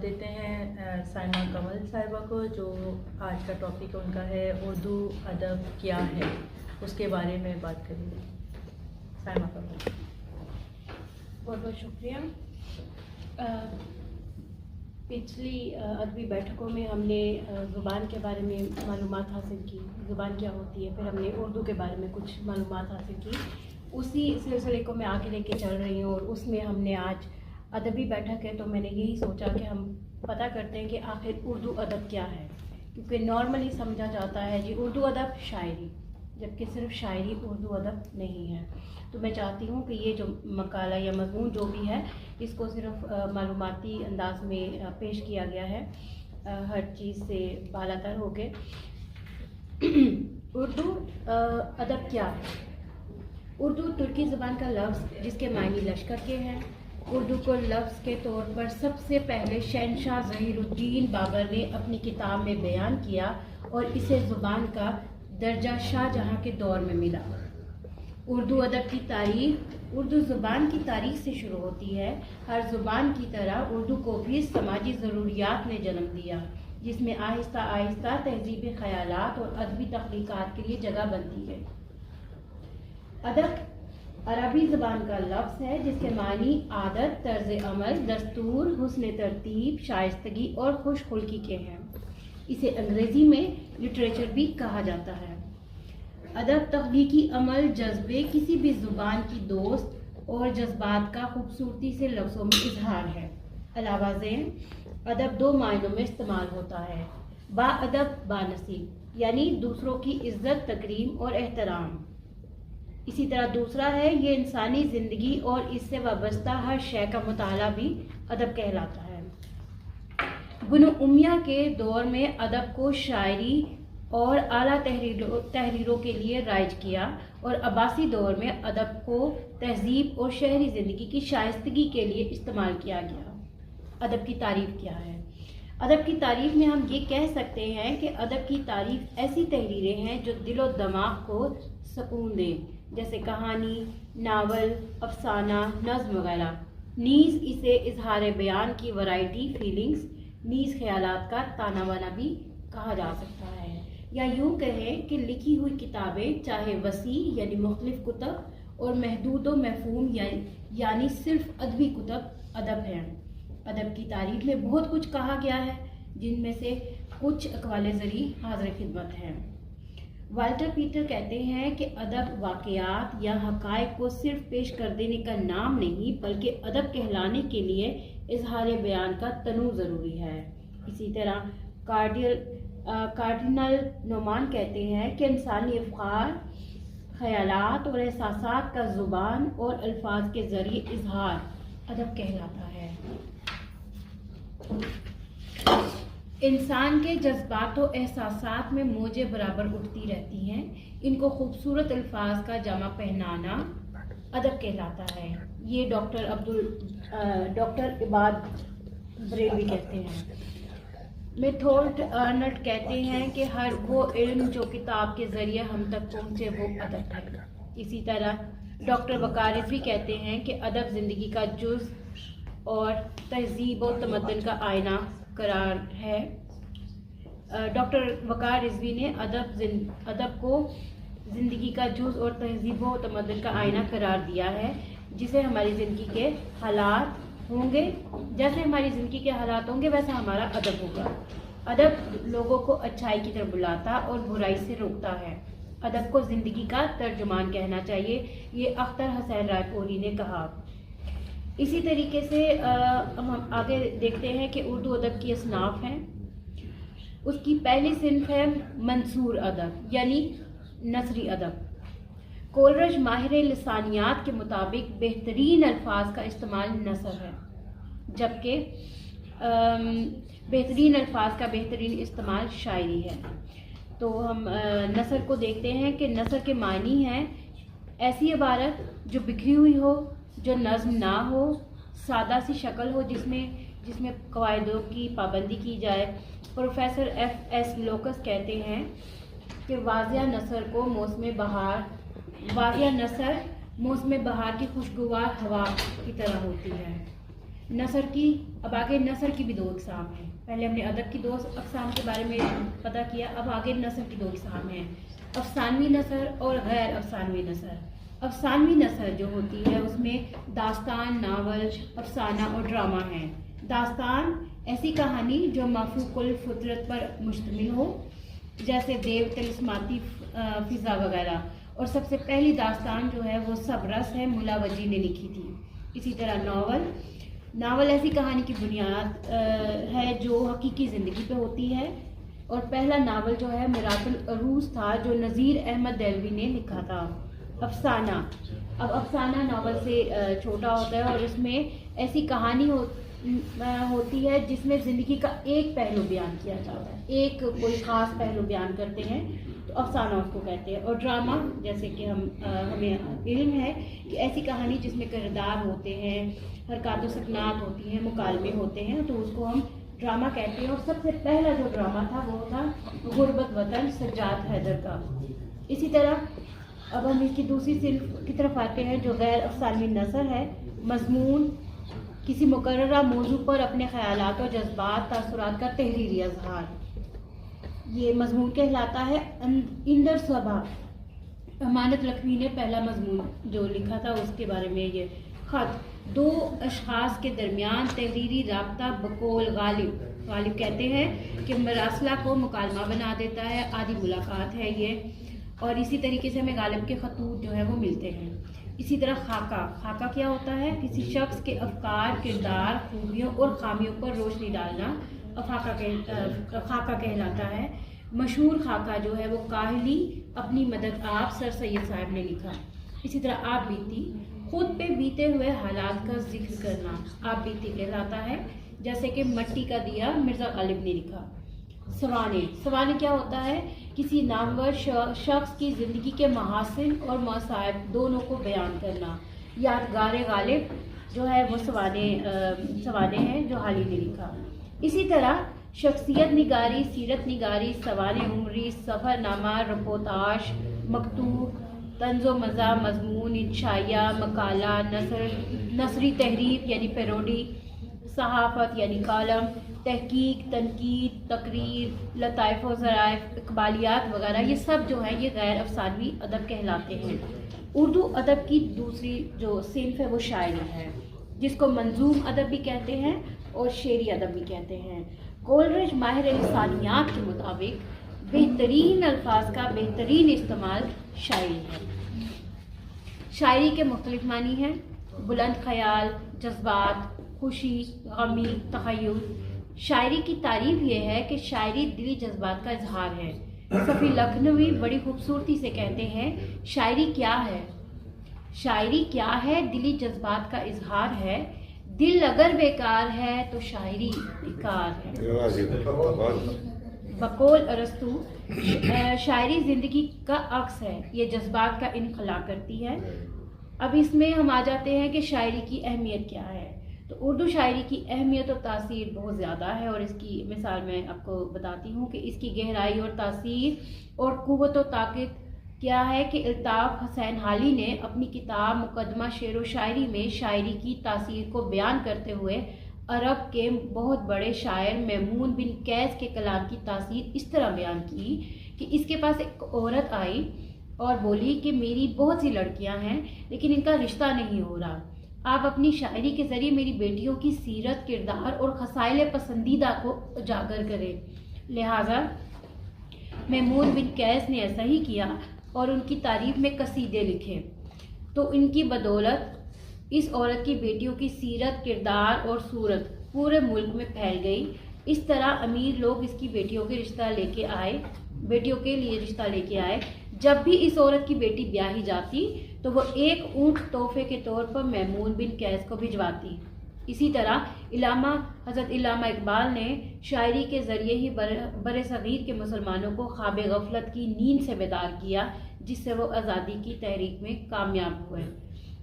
देते हैं साइमा कमल साहिबा को, जो आज का टॉपिक उनका है उर्दू अदब क्या है, उसके बारे में बात करेंगे। साइमा कमल। बहुत बहुत शुक्रिया। पिछली अदबी बैठकों में हमने ज़ुबान के बारे में मालूमात हासिल की, ज़ुबान क्या होती है, फिर हमने उर्दू के बारे में कुछ मालूमात हासिल की। उसी सिलसिले को मैं आगे लेके चल रही हूँ और उसमें हमने आज अदबी बैठक है तो मैंने यही सोचा कि हम पता करते हैं कि आखिर उर्दू अदब क्या है, क्योंकि नॉर्मली समझा जाता है जी उर्दू अदब शायरी, जबकि सिर्फ शायरी उर्दू अदब नहीं है। तो मैं चाहती हूँ कि ये जो मकाला या मज़मून जो भी है इसको सिर्फ मालूमाती अंदाज में पेश किया गया है, हर चीज़ से बालातर हो के। उर्दू अदब क्या है? उर्दू तुर्की ज़बान का लफ्ज़ जिसके मायने लश्कर के हैं। उर्दू को लफ्ज़ के तौर पर सबसे पहले शहनशाह ज़हीरुद्दीन बाबर ने अपनी किताब में बयान किया और इसे ज़ुबान का दर्जा शाहजहाँ के दौर में मिला। उर्दू अदब की तारीख़ उर्दू ज़ुबान की तारीख़ से शुरू होती है। हर ज़ुबान की तरह उर्दू को भी समाजी ज़रूरियात ने जन्म दिया, जिसमें आहिस्ता आहिस्ता तहज़ीबी ख़यालात और अदबी तख्लीक़ात के लिए जगह बनती है। अदब अरबी ज़बान का लफ्ज़ है जिसके मानी आदत, तर्ज़ अमल, दस्तूर, हुस्न तरतीब, शाइस्तगी और खुशखुल्की के हैं। इसे अंग्रेज़ी में लिटरेचर भी कहा जाता है। अदब तख्लीकी अमल, जज्बे, किसी भी ज़ुबान की दोस्त और जज्बात का खूबसूरती से लफ्ज़ों में इजहार है। अलावा ज़ेन अदब दो मायनों में इस्तेमाल होता है। बाअदब बानसीब, यानी दूसरों की इज़्ज़त, तकरीम और एहतराम। इसी तरह दूसरा है ये इंसानी ज़िंदगी और इससे वाबस्ता हर शय का मुताला भी अदब कहलाता है। बनु उमैया के दौर में अदब को शायरी और आला तहरीरों के लिए राइज किया और अब्बासी दौर में अदब को तहजीब और शहरी ज़िंदगी की शाइस्तगी के लिए इस्तेमाल किया गया। अदब की तारीफ़ क्या है? अदब की तारीफ़ में हम ये कह सकते हैं कि अदब की तारीफ़ ऐसी तहरीरें हैं जो दिलो दिमाग को सुकून दें, जैसे कहानी, नावल, अफसाना, नज़्म वगैरह। नीज़ इसे इजहार बयान की वैरायटी, फीलिंग्स, नीज़ ख्यालात का ताना बाना भी कहा जा सकता है। या यूँ कहें कि लिखी हुई किताबें चाहे वसी यानी मुख्तलिफ कुतब और महदूद व मफहूम यानी सिर्फ अदबी कुतब अदब हैं। अदब की तारीफ़ में बहुत कुछ कहा गया है, जिनमें से कुछ अक़वाले ज़री हाज़िर खिदमत हैं। वाल्टर पीटर कहते हैं कि अदब वाक़यात या हक़ाइक़ को सिर्फ पेश कर देने का नाम नहीं, बल्कि अदब कहलाने के लिए इजहार बयान का तनू ज़रूरी है। इसी तरह कार्डिनल नोमान कहते हैं कि इंसानी अफ़कार, ख़यालात और एहसासात का ज़ुबान और अल्फाज के ज़रिए इजहार अदब कहलाता है। इंसान के जज्बात और एहसासात में मौजें बराबर उठती रहती हैं, इनको खूबसूरत अल्फाज का जामा पहनाना अदब कहलाता है। ये डॉक्टर इबाद बरेलवी कहते हैं। मेथोड अर्नल्ड कहते हैं कि हर वो इल्म जो किताब के ज़रिए हम तक पहुँचे वो अदब है। इसी तरह डॉक्टर वक़ार रिज़वी कहते हैं कि अदब ज़िंदगी का जुज़ और तहज़ीब और तमद्दुन का आईना करार है। डॉक्टर वक़ार रिज़वी ने अदब को ज़िंदगी का जुज़ और तहज़ीब और तमद्दुन का आईना करार दिया है, जिसे हमारी ज़िंदगी के हालात होंगे, जैसे हमारी ज़िंदगी के हालात होंगे वैसा हमारा अदब होगा। अदब लोगों को अच्छाई की तरफ बुलाता और बुराई से रोकता है। अदब को ज़िंदगी का तर्जुमान कहना चाहिए, ये अख्तर हुसैन रायपुरी ने कहा। इसी तरीके से हम आगे देखते हैं कि उर्दू अदब की असनाफ़ हैं। उसकी पहली सिन्फ है मंसूर अदब यानी नसरी अदब। कोलरज माहिर लिसानियात के मुताबिक बेहतरीन अल्फाज का इस्तेमाल नसर है, जबकि बेहतरीन अल्फाज का बेहतरीन इस्तेमाल शायरी है। तो हम नसर को देखते हैं कि नसर के मानी हैं ऐसी इबारत जो बिखरी हुई हो, जो नज़्म ना हो, सादा सी शक्ल हो जिसमें क़वाइदों की पाबंदी की जाए। Professor F.S. लोकस कहते हैं कि वाज़िया नसर मौसम बहार की खुशगवार हवा की तरह होती है। नसर की, अब आगे नसर की भी दो इकसाम हैं। पहले हमने अदब की दो अकसाम के बारे में पता किया, अब आगे नसर की दो इकसाम हैं, अफसानवी नसर और गैर अफसानवी नसर। अफसानवी नसर जो होती है उसमें दास्तान, नावल, अफसाना और ड्रामा है। दास्तान ऐसी कहानी जो माफूकुल फितरत पर मुश्तमिल हो, जैसे देव तिलिस्माती फिज़ा वगैरह। और सबसे पहली दास्तान जो है वो सबरस है, मुला वजी ने लिखी थी। इसी तरह नावल ऐसी कहानी की बुनियाद है जो हकीकी ज़िंदगी पे होती है। और पहला नावल जो है मिरातुल अरूस था जो नज़ीर अहमद देलवी ने लिखा था। अफसाना, अब अफसाना नावल से छोटा होता है और इसमें ऐसी कहानी होती है जिसमें ज़िंदगी का एक पहलू बयान किया जाता है, एक कोई ख़ास पहलू बयान करते हैं तो अफसाना उसको कहते हैं। और ड्रामा, जैसे कि हमें इल्म है कि ऐसी कहानी जिसमें किरदार होते हैं, हरकत व सकनात होती हैं, मुकालमे होते हैं, तो उसको हम ड्रामा कहते हैं। और सबसे पहला जो ड्रामा था वो था गुरबत वतन सज्जाद हैदर का। इसी तरह अब हम इसकी दूसरी सिल्फ की तरफ आते हैं जो गैर अफसानवी नसर है। मजमून, किसी मुकर्ररा मौजू पर अपने ख़यालात और जज्बात तासुरात का तहरीरी इज़हार, ये मजमून कहलाता है। इंदर सबा, अमानत लखवी ने पहला मजमून जो लिखा था उसके बारे में ये। ख़त, दो अशख़ास के दरमियान तहरीरी राब्ता बकौल गालिब कहते हैं कि मरासला को मुकालमा बना देता है, आदि मुलाकात है ये। और इसी तरीके से हमें गालिब के खतूत जो है वो मिलते हैं। इसी तरह खाका क्या होता है? किसी शख्स के अफकार, किरदार, खूबियों और खामियों पर रोशनी डालना खाका कहलाता है। मशहूर खाका जो है वो काहली अपनी मदद आप सर सैयद साहब ने लिखा। इसी तरह आप बीती, खुद पे बीते हुए हालात का जिक्र करना आप बीती कहलाता है, जैसे कि मट्टी का दिया मिर्ज़ा गालिब ने लिखा। सवाने क्या होता है? किसी नामवर शख्स की ज़िंदगी के महासिन और मसाइब दोनों को बयान करना। यादगार गालिब जो है वो सवाने हैं जो हाली ने लिखा। इसी तरह शख्सियत निगारी, सीरत निगारी, सवाने उम्री, सफ़रनामा, रिपोर्टाज, मकतूब, तंज़ो मज़ा, मजमून, इंशाइया, मकाला, नसरी तहरीर यानी पैरोडी, सहाफ़त यानी कॉलम, तहकीक, तनकीद, तकरीर, लताइफ व ज़राइफ, इकबालियात वगैरह, ये सब जो है ये गैर अफसानवी अदब कहलाते हैं। उर्दू अदब की दूसरी जो सिन्फ है वो शायरी है, जिसको मंजूम अदब भी कहते हैं और शेरी अदब भी कहते हैं। कोलरिज माहिर लिसानियात के मुताबिक बेहतरीन अल्फाज का बेहतरीन इस्तेमाल शायरी है। शायरी के मुख्तलिफ मानी हैं: बुलंद ख्याल, जज्बात, खुशी, गमी, तख़य्युल। शायरी की तारीफ ये है कि शायरी दिली जज्बात का इजहार है। सफ़ी लखनवी बड़ी खूबसूरती से कहते हैं, शायरी क्या है? शायरी क्या है? दिली जज्बात का इजहार है। दिल अगर बेकार है तो शायरी बेकार है। बकौल अरस्तु, शायरी ज़िंदगी का अक्स है, ये जज्बात का इनखला करती है। अब इसमें हम आ जाते हैं कि शायरी की अहमियत क्या है। तो उर्दू शायरी की अहमियत और तासीर बहुत ज़्यादा है और इसकी मिसाल मैं आपको बताती हूँ कि इसकी गहराई और तासीर और क़ुव्वत और ताकत क्या है कि अल्ताफ़ हुसैन हाली ने अपनी किताब मुकदमा शेर व शायरी में शायरी की तासीर को बयान करते हुए अरब के बहुत बड़े शायर मैमून बिन कैस के कलाम की तासीर इस तरह बयान की कि इसके पास एक औरत आई और बोली कि मेरी बहुत सी लड़कियां हैं लेकिन इनका रिश्ता नहीं हो रहा, आप अपनी शायरी के ज़रिए मेरी बेटियों की सीरत, किरदार और खसाइल पसंदीदा को उजागर करें। लिहाजा मैमून बिन कैस ने ऐसा ही किया और उनकी तारीफ में कसीदे लिखे। तो इनकी बदौलत इस औरत की बेटियों की सीरत, किरदार और सूरत पूरे मुल्क में फैल गई। इस तरह अमीर लोग इसकी बेटियों के लिए रिश्ता लेके आए। जब भी इस औरत की बेटी ब्याही जाती तो वो एक ऊँट तोहफे के तौर पर मैमून बिन कैस को भिजवाती। इसी तरह हज़रत इल्लामा इकबाल ने शायरी के ज़रिए ही बरे सग़ीर के मुसलमानों को ख्वाब गफलत की नींद से बेदार किया, जिससे वो आज़ादी की तहरीक में कामयाब हुए।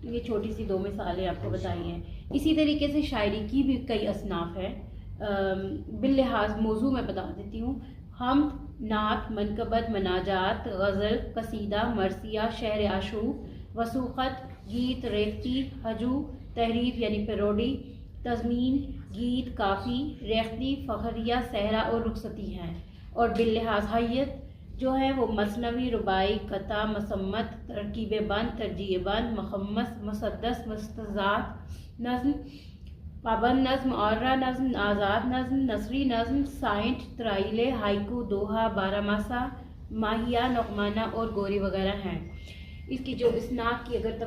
ये छोटी सी दो मिसालें आपको बताई हैं। इसी तरीके से शायरी की भी कई असनाफ़ हैं। बिल्लिहाज मौजू में बता देती हूँ: हम, नात, मनकबत, मनाजात, गज़ल, कसीदा, मरसिया, शहर आशूक, वसूख़त, गीत, रेख्ती, हजू, तहरीफ यानी पैरोडी, تضمین، گیت، کافی، ریختی، فخریہ، صحرا اور رخصتی ہیں، اور باللحاظ حیت جو ہے وہ مثنوی، رباعی، قطع، مصمت، ترکیب بند، ترجیع بند، مخمس، مسدس، مستزاد نظم، پابند نظم، معرہ نظم، آزاد نظم، نثری نظم، سائنٹ، ترائیلے، ہائیکو، دوہا، بارہ ماسہ، ماہیہ، نغمانہ اور گوری وغیرہ ہیں۔ اس کی جو اسناد کی اگر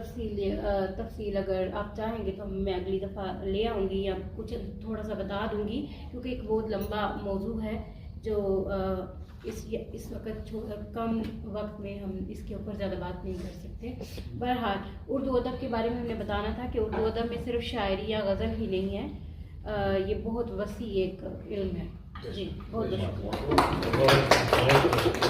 تفصیل اگر آپ چاہیں گے تو میں اگلی دفعہ لے آؤں گی یا کچھ تھوڑا سا بتا دوں گی، کیونکہ ایک بہت لمبا موضوع ہے جو اس وقت کم وقت میں ہم اس کے اوپر زیادہ بات نہیں کر سکتے۔ بہرحال اردو ادب کے بارے میں ہم نے بتانا تھا کہ اردو ادب میں صرف شاعری یا غزل ہی نہیں ہے، یہ بہت وسیع ایک علم ہے۔ جی بہت بہت شکریہ۔